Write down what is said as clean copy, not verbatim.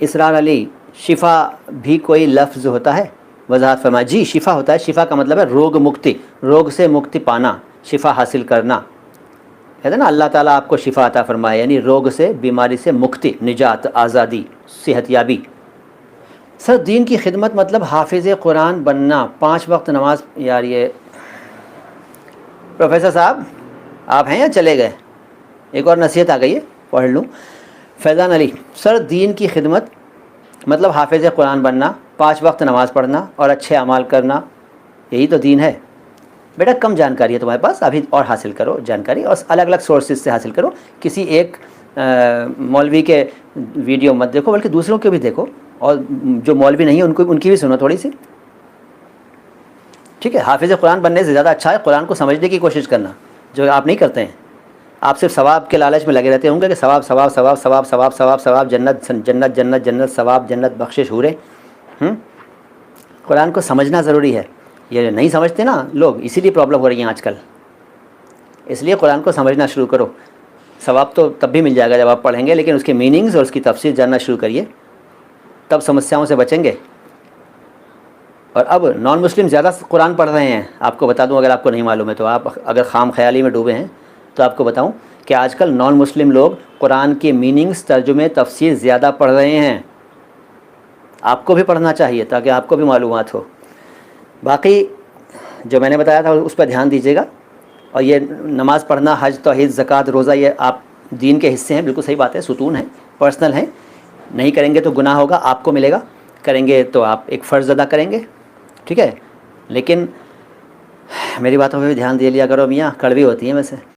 اسرار علی، شفا بھی کوئی لفظ ہوتا ہے؟ وضاحت فرمائیں۔ جی شفا ہوتا ہے، شفا کا مطلب ہے روگ مکتی، روگ سے مکتی پانا، شفا حاصل کرنا، کہتے ہیں نا اللہ تعالیٰ آپ کو شفا عطا فرمائے، یعنی روگ سے، بیماری سے مکتی، نجات، آزادی، صحت یابی۔ سر دین کی خدمت مطلب حافظ قرآن بننا، 5 وقت نماز، یار یہ پروفیسر صاحب آپ ہیں یا چلے گئے؟ ایک اور نصیحت آ گئی ہے، پڑھ لوں۔ فیضان علی، سر دین کی خدمت مطلب حافظ قرآن بننا، 5 وقت نماز پڑھنا اور اچھے اعمال کرنا، یہی تو دین ہے۔ بیٹا کم جانکاری ہے تمہارے پاس، ابھی اور حاصل کرو جانکاری، اور الگ الگ سورسز سے حاصل کرو۔ کسی ایک مولوی کے ویڈیو مت دیکھو، بلکہ دوسروں کے بھی دیکھو، اور جو مولوی نہیں ہیں ان کی بھی سنو تھوڑی سی، ٹھیک ہے؟ حافظ قرآن بننے سے زیادہ اچھا ہے قرآن کو سمجھنے کی کوشش کرنا، جو آپ نہیں کرتے ہیں۔ آپ صرف ثواب کے لالچ میں لگے رہتے ہوں گے کہ ثواب ثواب ثواب ثواب ثواب ثواب ثواب، جنت جنت جنت جنت، ثواب جنت بخشش حوریں۔ قرآن کو سمجھنا ضروری ہے، یہ نہیں سمجھتے نا لوگ، اسی لیے پرابلم ہو رہی ہیں آج کل۔ اس لیے قرآن کو سمجھنا شروع کرو، ثواب تو تب بھی مل جائے گا جب آپ پڑھیں گے، لیکن اس کے میننگز اور اس کی تفسیر جاننا شروع کریے، تب سمسیاؤں سے بچیں گے۔ اور اب نان مسلم زیادہ قرآن پڑھ رہے ہیں، آپ کو بتا دوں اگر آپ کو نہیں معلوم ہے تو، آپ اگر خام خیالی میں ڈوبے ہیں تو آپ کو بتاؤں کہ آج کل نان مسلم لوگ قرآن کے میننگز، ترجمے، تفسیر زیادہ پڑھ رہے ہیں۔ آپ کو بھی پڑھنا چاہیے تاکہ آپ کو بھی معلومات ہو۔ باقی جو میں نے بتایا تھا اس پہ دھیان دیجیے گا، اور یہ نماز پڑھنا، حج، توحید، زکوٰۃ، روزہ، یہ آپ دین کے حصے ہیں، بالکل صحیح بات ہے، ستون ہیں، پرسنل ہیں۔ نہیں کریں گے تو گناہ ہوگا، آپ کو ملے گا، کریں گے تو آپ ایک فرض ادا کریں گے، ٹھیک ہے؟ لیکن میری باتوں پہ بھی دھیان دے لیا کرو میاں، کڑوی ہوتی ہیں ویسے۔